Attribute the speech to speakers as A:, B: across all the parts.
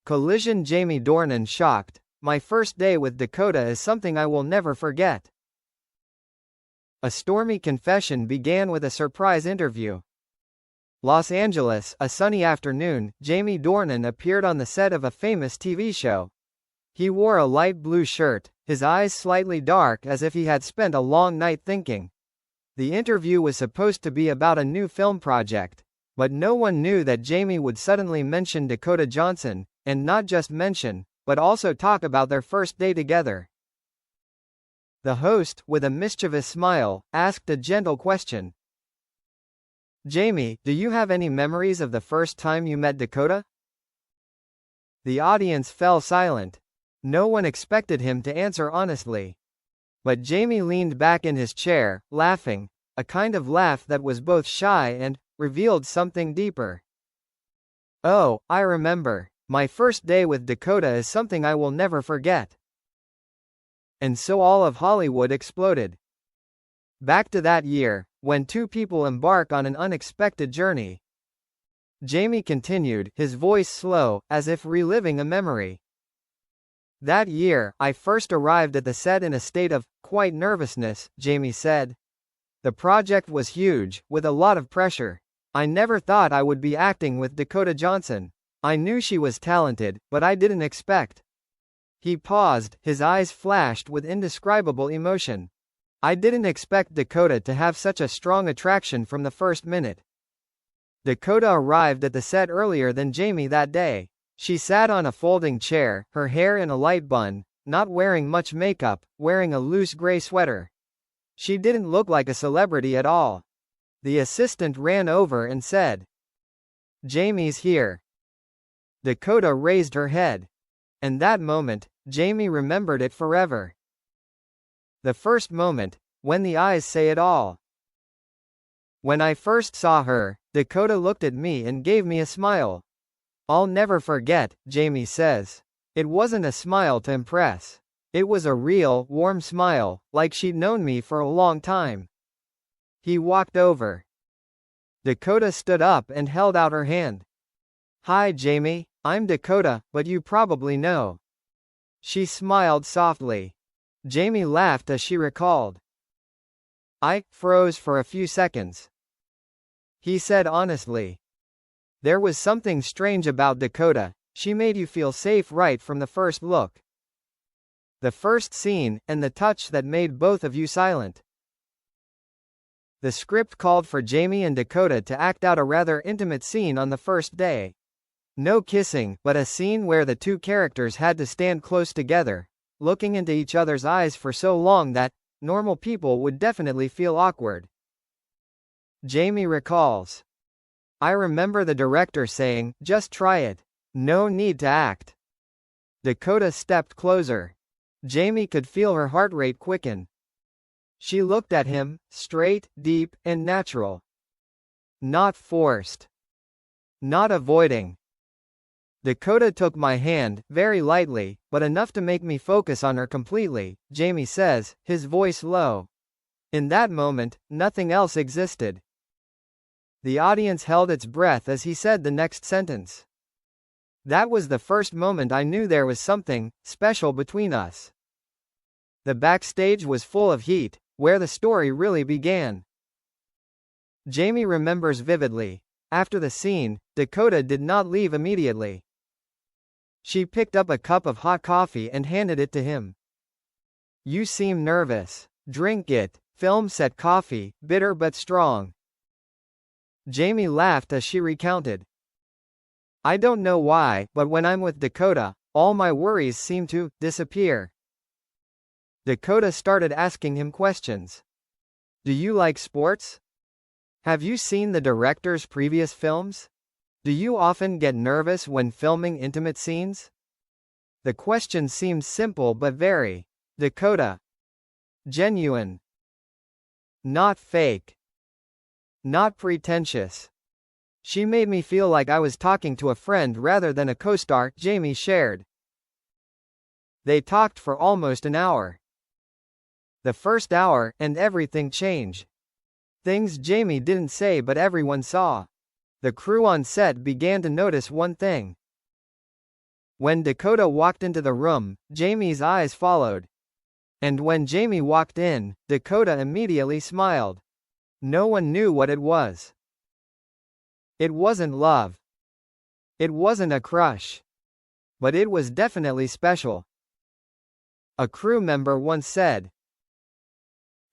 A: Collision. Jamie Dornan shocked. My first day with Dakota is something I will never forget. A stormy confession began with a surprise interview. Los Angeles, a sunny afternoon, Jamie Dornan appeared on the set of a famous TV show. He wore a light blue shirt, his eyes slightly dark as if he had spent a long night thinking. The interview was supposed to be about a new film project, but no one knew that Jamie would suddenly mention Dakota Johnson, and not just mention, but also talk about their first day together. The host, with a mischievous smile, asked a gentle question. Jamie, do you have any memories of the first time you met Dakota? The audience fell silent. No one expected him to answer honestly. But Jamie leaned back in his chair, laughing, a kind of laugh that was both shy and revealed something deeper. Oh, I remember. My first day with Dakota is something I will never forget. And so all of Hollywood exploded. Back to that year, when two people embark on an unexpected journey. Jamie continued, his voice slow, as if reliving a memory. That year, I first arrived at the set in a state of quiet nervousness, Jamie said. The project was huge, with a lot of pressure. I never thought I would be acting with Dakota Johnson. I knew she was talented, but I didn't expect. He paused, his eyes flashed with indescribable emotion. I didn't expect Dakota to have such a strong attraction from the first minute. Dakota arrived at the set earlier than Jamie that day. She sat on a folding chair, her hair in a light bun, not wearing much makeup, wearing a loose gray sweater. She didn't look like a celebrity at all. The assistant ran over and said, Jamie's here. Dakota raised her head. And that moment, Jamie remembered it forever. The first moment, when the eyes say it all. When I first saw her, Dakota looked at me and gave me a smile. I'll never forget, Jamie says. It wasn't a smile to impress. It was a real, warm smile, like she'd known me for a long time. He walked over. Dakota stood up and held out her hand. Hi Jamie, I'm Dakota, but you probably know. She smiled softly. Jamie laughed as she recalled. I froze for a few seconds. He said honestly. There was something strange about Dakota, she made you feel safe right from the first look. The first scene, and the touch that made both of you silent. The script called for Jamie and Dakota to act out a rather intimate scene on the first day. No kissing, but a scene where the two characters had to stand close together, looking into each other's eyes for so long that normal people would definitely feel awkward. Jamie recalls. I remember the director saying, just try it. No need to act. Dakota stepped closer. Jamie could feel her heart rate quicken. She looked at him, straight, deep, and natural. Not forced. Not avoiding. Dakota took my hand, very lightly, but enough to make me focus on her completely, Jamie says, his voice low. In that moment, nothing else existed. The audience held its breath as he said the next sentence. That was the first moment I knew there was something special between us. The backstage was full of heat, where the story really began. Jamie remembers vividly. After the scene, Dakota did not leave immediately. She picked up a cup of hot coffee and handed it to him. You seem nervous. Drink it. Film set coffee, bitter but strong. Jamie laughed as she recounted. I don't know why, but when I'm with Dakota, all my worries seem to disappear. Dakota started asking him questions. Do you like sports? Have you seen the director's previous films? Do you often get nervous when filming intimate scenes? The question seemed simple but very Dakota. Genuine. Not fake. Not pretentious. She made me feel like I was talking to a friend rather than a co-star, Jamie shared. They talked for almost an hour. The first hour, and everything changed. Things Jamie didn't say but everyone saw. The crew on set began to notice one thing. When Dakota walked into the room, Jamie's eyes followed. And when Jamie walked in, Dakota immediately smiled. No one knew what it was. It wasn't love. It wasn't a crush. But it was definitely special. A crew member once said,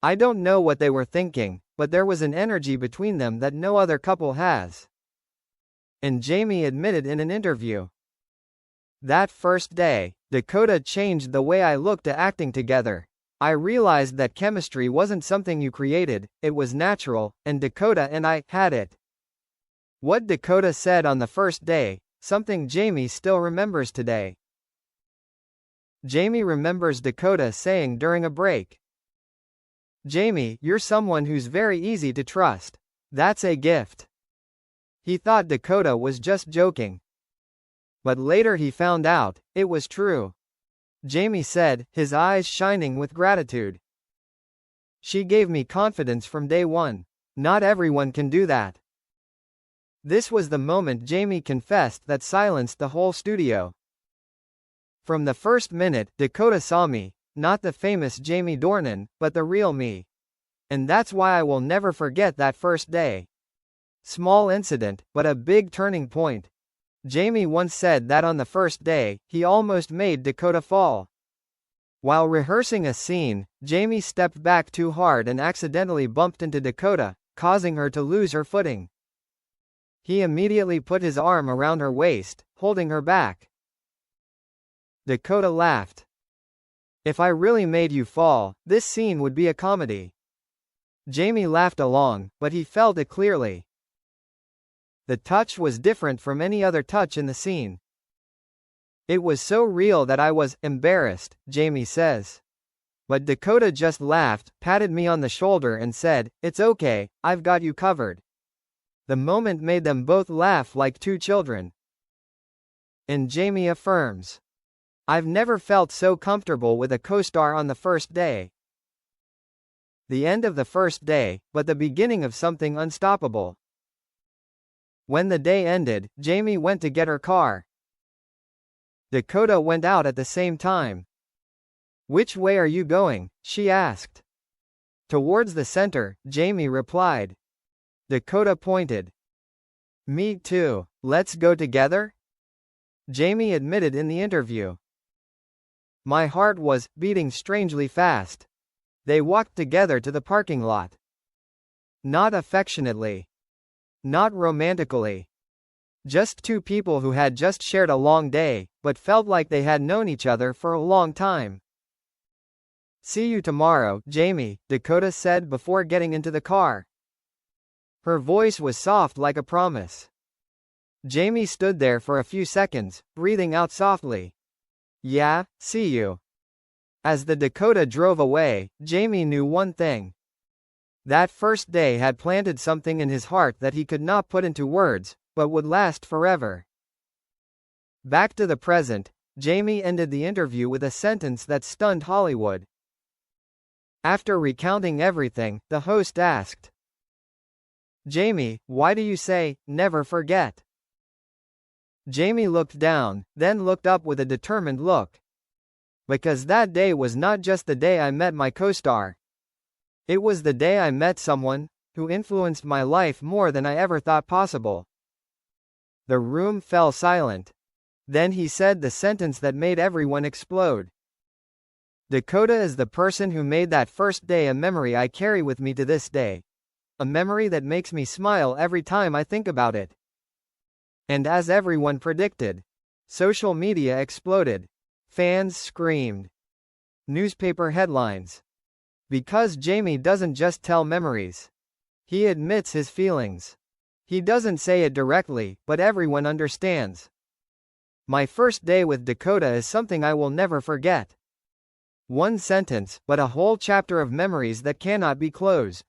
A: "I don't know what they were thinking, but there was an energy between them that no other couple has." And Jamie admitted in an interview, "That first day, Dakota changed the way I looked at acting together. I realized that chemistry wasn't something you created, it was natural, and Dakota and I had it." What Dakota said on the first day, something Jamie still remembers today. Jamie remembers Dakota saying during a break, "Jamie, you're someone who's very easy to trust. That's a gift." He thought Dakota was just joking. But later he found out, it was true. Jamie said, his eyes shining with gratitude. "She gave me confidence from day one. Not everyone can do that." This was the moment Jamie confessed that silenced the whole studio. "From the first minute, Dakota saw me, not the famous Jamie Dornan, but the real me. And that's why I will never forget that first day. Small incident, but a big turning point." Jamie once said that on the first day, he almost made Dakota fall. While rehearsing a scene, Jamie stepped back too hard and accidentally bumped into Dakota, causing her to lose her footing. He immediately put his arm around her waist, holding her back. Dakota laughed. "If I really made you fall, this scene would be a comedy." Jamie laughed along, but he felt it clearly. The touch was different from any other touch in the scene. "It was so real that I was embarrassed," Jamie says. But Dakota just laughed, patted me on the shoulder and said, "It's okay, I've got you covered." The moment made them both laugh like two children. And Jamie affirms, "I've never felt so comfortable with a co-star on the first day." The end of the first day, but the beginning of something unstoppable. When the day ended, Jamie went to get her car. Dakota went out at the same time. "Which way are you going?" she asked. "Towards the center," Jamie replied. Dakota pointed. "Me too, let's go together?" Jamie admitted in the interview. "My heart was beating strangely fast." They walked together to the parking lot. Not affectionately. Not romantically. Just two people who had just shared a long day, but felt like they had known each other for a long time. "See you tomorrow, Jamie," Dakota said before getting into the car. Her voice was soft like a promise. Jamie stood there for a few seconds, breathing out softly. "Yeah, see you." As the Dakota drove away, Jamie knew one thing. That first day had planted something in his heart that he could not put into words, but would last forever. Back to the present, Jamie ended the interview with a sentence that stunned Hollywood. After recounting everything, the host asked, "Jamie, why do you say, 'never forget'?" Jamie looked down, then looked up with a determined look. "Because that day was not just the day I met my co-star. It was the day I met someone who influenced my life more than I ever thought possible." The room fell silent. Then he said the sentence that made everyone explode. "Dakota is the person who made that first day a memory I carry with me to this day. A memory that makes me smile every time I think about it." And as everyone predicted, social media exploded. Fans screamed. Newspaper headlines. Because Jamie doesn't just tell memories. He admits his feelings. He doesn't say it directly, but everyone understands. "My first day with Dakota is something I will never forget." One sentence, but a whole chapter of memories that cannot be closed.